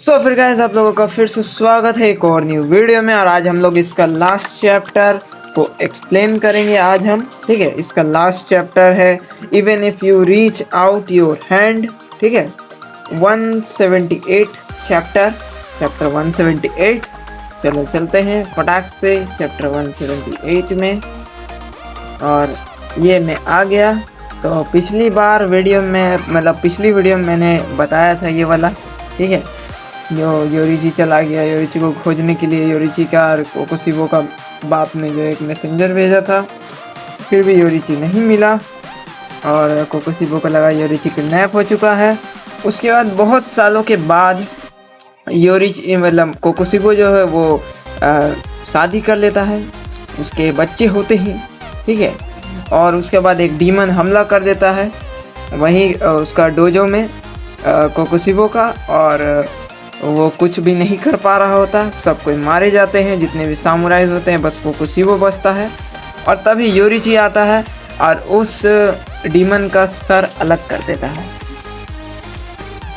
फिर गाइस आप लोगों का फिर से स्वागत है एक और न्यू वीडियो में। और आज हम लोग इसका लास्ट चैप्टर को एक्सप्लेन करेंगे। आज हम ठीक है, इसका लास्ट चैप्टर है even if you reach out your hand. ठीक है, 178 चैप्टर 178। चलो चलते हैं फटाक से चैप्टर 178 में। और ये मैं आ गया। तो पिछली वीडियो में मैंने बताया था ये वाला। ठीक है, जो योरीची चला गया, योरीची को खोजने के लिए योरीची का और कोकोशिबो का बाप ने जो एक मैसेंजर भेजा था, फिर भी योरीची नहीं मिला और कोकोशिबो को लगा योरीची किडनैप हो चुका है। उसके बाद बहुत सालों के बाद योरीची कोकोशिबो जो है वो शादी कर लेता है, उसके बच्चे होते हैं। ठीक है, और उसके बाद एक डीमन हमला कर देता है वहीं उसका डोजो में कोकोशिबो का, और वो कुछ भी नहीं कर पा रहा होता। सब कोई मारे जाते हैं, जितने भी सामुराइज होते हैं, बस कोकोशिबो बचता है। और तभी योरीची आता है और उस डीमन का सर अलग कर देता है।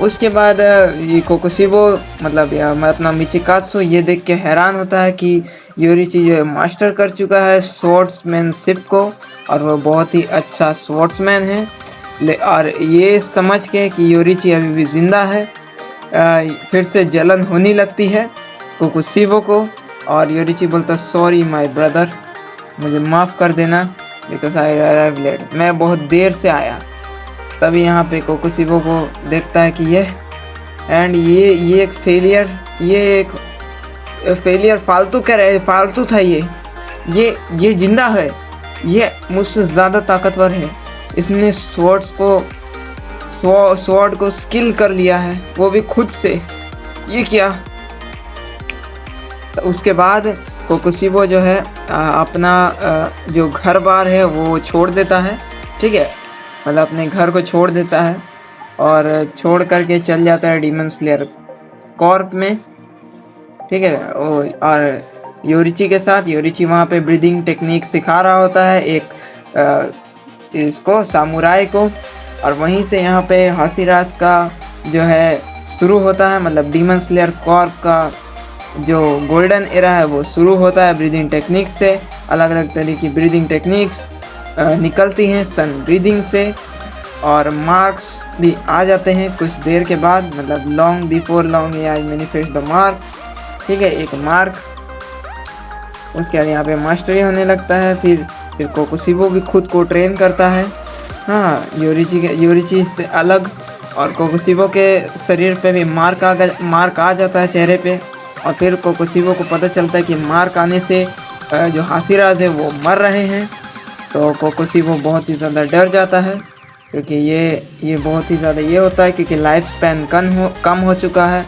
उसके बाद ये कोकोशिबो अपना मिचिकात्सु ये देख के हैरान होता है कि योरीची जो मास्टर कर चुका है स्वॉर्ड्समैनशिप को, और वो बहुत ही अच्छा स्वॉर्ड्समैन है। और ये समझ के कि योरीची अभी भी जिंदा है, फिर से जलन होने लगती है कोकोशिबो को। और योरीची बोलता सॉरी माय ब्रदर, मुझे माफ़ कर देना, बिकॉज आई अराइव लेट, मैं बहुत देर से आया। तभी यहाँ पे कोकोशिबो को देखता है कि ये एक फेलियर फालतू कह रहे, फालतू था। ये जिंदा है, ये मुझसे ज़्यादा ताकतवर है, इसने स्वॉर्ड को स्किल कर लिया है, वो भी खुद से। ये क्या? तो उसके बाद कोकोशिबो जो है अपना जो घर बार है वो छोड़ देता है। ठीक है, अपने घर को छोड़ देता है और छोड़ करके चल जाता है डीमन स्लेयर कॉर्प में। ठीक है, और योरीची के साथ, योरीची वहाँ पे ब्रीदिंग टेक्निक सिखा रहा होता है इसको सामुराई को। और वहीं से यहाँ पे हाशिरास का जो है शुरू होता है, डीमन स्लेयर कॉर्प का जो गोल्डन एरा है वो शुरू होता है ब्रीदिंग टेक्निक से। अलग अलग तरह की ब्रीदिंग टेक्निक्स निकलती हैं सन ब्रीदिंग से, और मार्क्स भी आ जाते हैं कुछ देर के बाद, long before long age manifest the mark. ठीक है, एक मार्क। उसके बाद यहाँ पे मास्टरी होने लगता है। फिर कोकोशिबो भी खुद को ट्रेन करता है, हाँ, योरीची से अलग। और कोकोशिबो के शरीर पे भी मार्क आ जाता है चेहरे पे। और फिर कोकोशिबो को पता चलता है कि मार्क आने से जो हाशिराज है वो मर रहे हैं। तो कोकोशिबो बहुत ही ज़्यादा डर जाता है, क्योंकि ये बहुत ही ज़्यादा ये होता है, क्योंकि लाइफ स्पैन कम हो चुका है।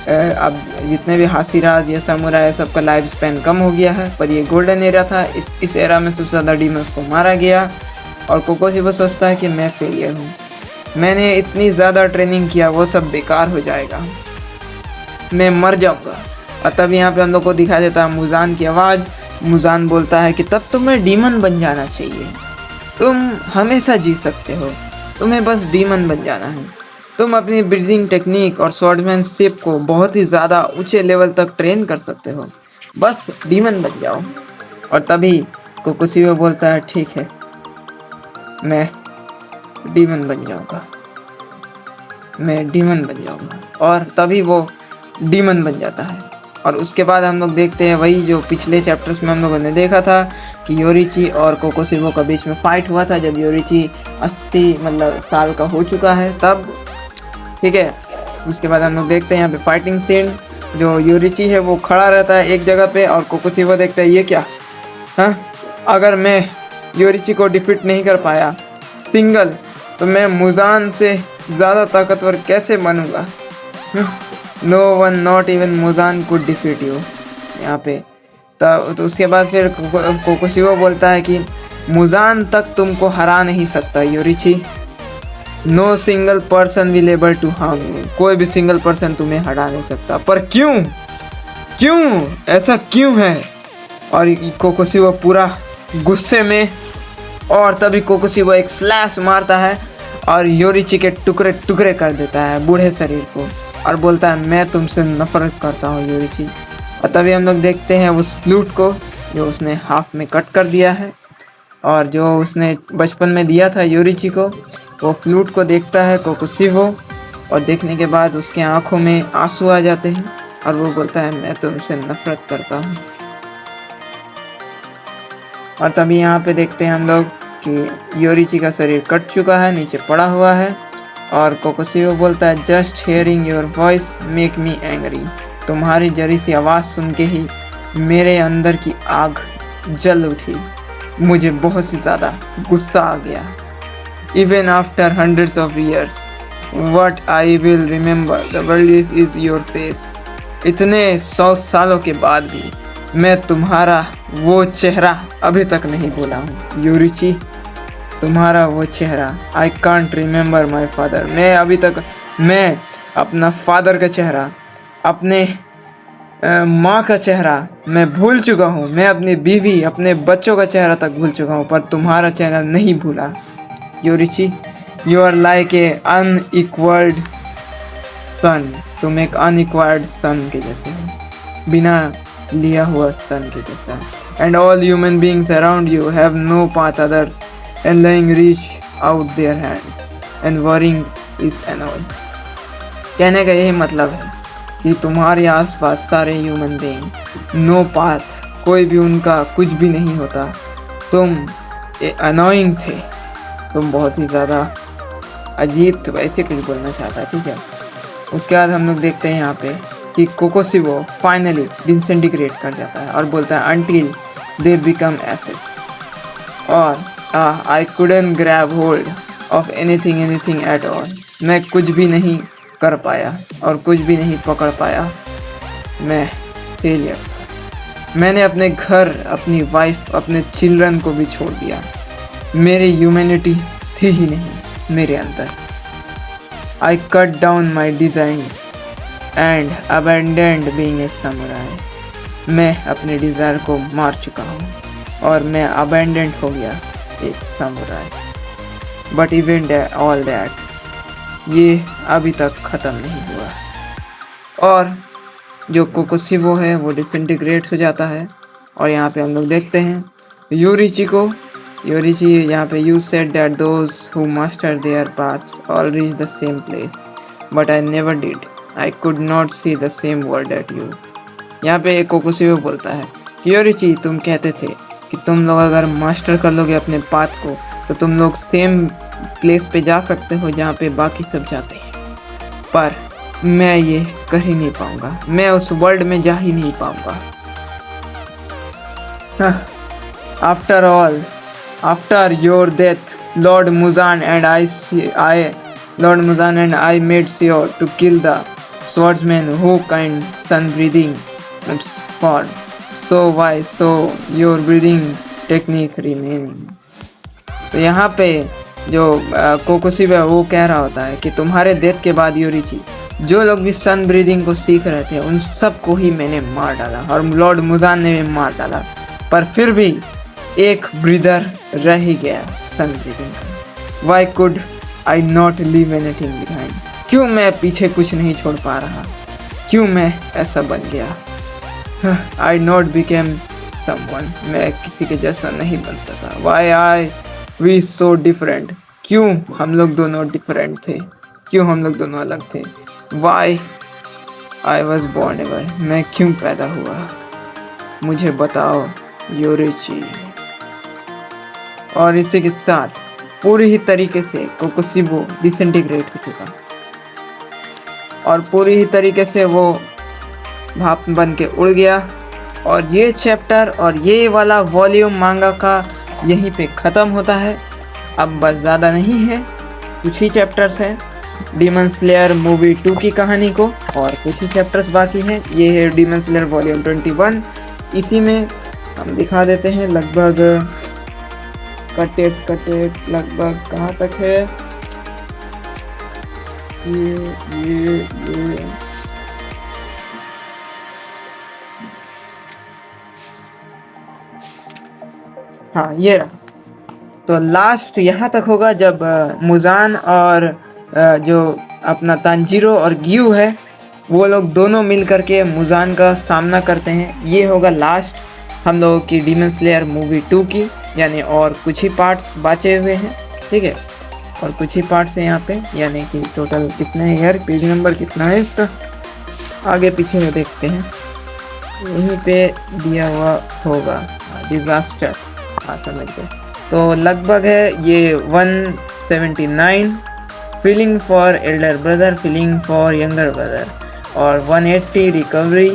अब जितने भी हाशिराज या समुराई सबका लाइफ स्पैन कम हो गया है। पर ये गोल्डन एरा था, इस एरा में सबसे ज़्यादा डीमंस को मारा गया। और कोकोशिबो सोचता है कि मैं फेलियर हूँ, मैंने इतनी ज़्यादा ट्रेनिंग किया, वो सब बेकार हो जाएगा, मैं मर जाऊँगा। और तब यहाँ पे हम लोग को दिखाई देता है मुजान की आवाज़। मुजान बोलता है कि तब तुम्हें डीमन बन जाना चाहिए, तुम हमेशा जी सकते हो, तुम्हें बस डीमन बन जाना है। तुम अपनी ब्रीदिंग टेक्निक और स्वॉर्डमैनशिप को बहुत ही ज़्यादा ऊंचे लेवल तक ट्रेन कर सकते हो, बस डीमन बन जाओ। और तभी कोकोशिबो बोलता है ठीक है, मैं डीमन बन जाऊंगा, मैं डीमन बन जाऊंगा। और तभी वो डीमन बन जाता है। और उसके बाद हम लोग देखते हैं वही जो पिछले चैप्टर्स में हम लोगों ने देखा था कि योरीची और कोकोशिबो के बीच में फाइट हुआ था, जब योरीची 80 साल का हो चुका है तब। ठीक है, उसके बाद हम लोग देखते हैं यहाँ पे फाइटिंग सीन। जो योरीची है वो खड़ा रहता है एक जगह पे, और कोकोशिबो देखता है ये क्या, हाँ, अगर मैं योरीची को डिफीट नहीं कर पाया सिंगल, तो मैं मुजान से ज़्यादा ताकतवर कैसे बनूंगा। No one not even Muzan could defeat you. यहाँ पे तो उसके बाद फिर कोकोशिबो बोलता है कि मुजान तक तुमको हरा नहीं सकता Yoriichi, no single person will able to harm you, कोई भी सिंगल पर्सन तुम्हें हरा नहीं सकता। पर क्यों ऐसा क्यों है? और कोकोशिबो पूरा गुस्से में, और तभी कोकोशिबो एक स्लैश मारता है और योरीची के टुकड़े टुकड़े कर देता है बूढ़े शरीर को। और बोलता है मैं तुमसे नफरत करता हूँ यूरिची। और तभी हम लोग देखते हैं उस फ्लूट को जो उसने हाफ में कट कर दिया है, और जो उसने बचपन में दिया था यूरिची को, वो फ्लूट को देखता है कोकोशिवो, और देखने के बाद उसके आंखों में आंसू आ जाते हैं और वो बोलता है मैं तुमसे नफरत करता हूँ। और तभी यहाँ पे देखते हैं हम लोग कि यूरिची का शरीर कट चुका है, नीचे पड़ा हुआ है, और कोकोशिवो बोलता है just hearing your voice make me angry. तुम्हारी जरी सी आवाज़ सुन के ही मेरे अंदर की आग जल उठी, मुझे बहुत सी ज़्यादा गुस्सा आ गया। Even after hundreds of years, what I will remember the world is your face। इतने 100 सालों के बाद भी मैं तुम्हारा वो चेहरा अभी तक नहीं भूला हूँ यूरिची, तुम्हारा वो चेहरा। I can't remember my father। मैं अपना फादर का चेहरा, अपने माँ का चेहरा मैं भूल चुका हूँ, मैं अपनी बीवी अपने बच्चों का चेहरा तक भूल चुका हूँ, पर तुम्हारा चेहरा नहीं भूला यूरिची। यू आर लाइक ए अनइक्वल्ड सन। तुम एक अनइक्वायर्ड सन के जैसे हो, बिना लिया हुआ सन के जैसा। And all human beings around you have no path others and laying reach out their hand and warring is annul. कहने का यही मतलब है कि तुम्हारे आसपास सारे ह्यूमन बीइंग नो पाथ, कोई भी उनका कुछ भी नहीं होता। तुम अनोइंग थे, तुम बहुत ही ज़्यादा अजीब थे, ऐसे कुछ बोलना चाहता है, ठीक है। उसके बाद हम लोग देखते हैं यहाँ पे कि कोकोशिवो फाइनली डिसइंटीग्रेट कर जाता है और बोलता है अंटिल दे बिकम एसेस। और I couldn't grab hold of anything at all. मैं कुछ भी नहीं कर पाया और कुछ भी नहीं पकड़ पाया, मैं फेलियर था। मैंने अपने घर, अपनी वाइफ, अपने चिल्ड्रन को भी छोड़ दिया। मेरी ह्यूमैनिटी थी ही नहीं मेरे अंदर। I cut down my design and abandoned being a samurai. मैं अपने डिज़ायर को मार चुका हूँ और मैं अबैंडन्ड हो गया एक samurai. But even all that, ये अभी तक ख़त्म नहीं हुआ। और जो कोकोशिवो है वो डिसइंटीग्रेट हो जाता है। और यहाँ पे हम लोग देखते हैं यूरिची को। यूरिची यहाँ पे you said that those who master their paths all reach the same place but I never did. I could not see the same world at you. यहाँ पे कोकोशिवो बोलता है कि यूरिची, तुम कहते थे कि तुम लोग अगर मास्टर कर लोगे अपने पाथ को तो तुम लोग सेम प्लेस पे जा सकते हो जहाँ पे बाकी सब जाते हैं, पर मैं ये कर ही नहीं पाऊंगा, मैं उस वर्ल्ड में जा ही नहीं पाऊंगा। After all, after your death lord Muzan and I made sure to kill the swordsman who kind sun breathing for so why so your breathing technique remaining। तो यहाँ पे जो कोकोशिवो है वो कह रहा होता है कि तुम्हारे डेथ के बाद यूरिची, जो लोग भी सन ब्रीदिंग को सीख रहे थे उन सब को ही मैंने मार डाला और लॉर्ड मुजान ने भी मार डाला, पर फिर भी एक ब्रीदर रह ही गया सन ब्रीदिंग का। Y could I not leave anything behind. क्यों मैं पीछे कुछ नहीं छोड़ पा रहा, क्यों मैं ऐसा बन गया। आई नॉट बिकेम समवन, मैं किसी के जैसा नहीं बन सका। Why I we so different, क्यों हम लोग दोनों डिफरेंट थे, क्यों हम लोग दोनों अलग थे। Why I was born ever, मैं क्यों पैदा हुआ, मुझे बताओ यूरिची। और इसी के साथ पूरी ही तरीके से कोकोशिवो डिसइंटीग्रेट हो चुका और पूरी ही तरीके से वो भाप बन के उड़ गया। और ये चैप्टर और ये वाला वॉल्यूम मांगा का यहीं पे ख़त्म होता है। अब बस ज़्यादा नहीं है, कुछ ही चैप्टर्स हैं डीमन स्लेयर मूवी 2 की कहानी को, और कुछ ही चैप्टर्स बाकी हैं। ये है डीमन स्लेयर वॉल्यूम 21। इसी में हम दिखा देते हैं लगभग कटेट लगभग कहाँ तक है। ये हाँ ये रहा। तो लास्ट यहाँ तक होगा जब मुजान और जो अपना तांजीरो और गियू है वो लोग दोनों मिल करके मुजान का सामना करते हैं। ये होगा लास्ट हम लोगों की डीमन स्लेयर मूवी 2 की, यानी और कुछ ही पार्ट्स बचे हुए हैं, ठीक है, और कुछ ही पार्ट्स हैं यहाँ पे, यानी कि टोटल कितने हैं यार, पेज नंबर कितना है इसका, आगे पीछे में देखते हैं, यहीं पे दिया हुआ होगा, डिजास्टर, हाँ समझ गए। तो लगभग है ये 179 feeling for Elder brother, feeling for younger brother, और 180 रिकवरी,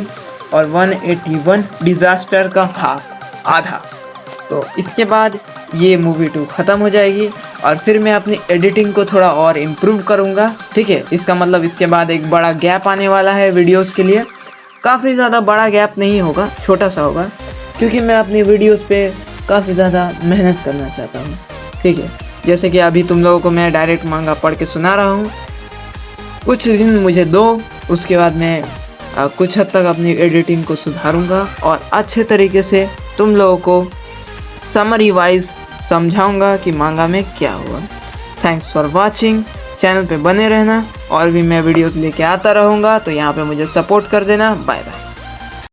और 181 डिजास्टर का हाफ, आधा। तो इसके बाद ये मूवी 2 ख़त्म हो जाएगी और फिर मैं अपनी एडिटिंग को थोड़ा और इम्प्रूव करूँगा, ठीक है। इसका मतलब इसके बाद एक बड़ा गैप आने वाला है वीडियोस के लिए, काफ़ी ज़्यादा बड़ा गैप नहीं होगा, छोटा सा होगा, क्योंकि मैं अपनी वीडियोस पे काफ़ी ज़्यादा मेहनत करना चाहता हूँ, ठीक है। जैसे कि अभी तुम लोगों को मैं डायरेक्ट मांगा पढ़ के सुना रहा हूँ, कुछ दिन मुझे दो, उसके बाद मैं कुछ हद तक अपनी एडिटिंग को सुधारूंगा और अच्छे तरीके से तुम लोगों को समरी वाइज समझाऊंगा कि मांगा में क्या हुआ। थैंक्स फॉर वॉचिंग, चैनल पे बने रहना और भी मैं वीडियोस लेके आता रहूँगा, तो यहाँ पे मुझे सपोर्ट कर देना। Bye bye.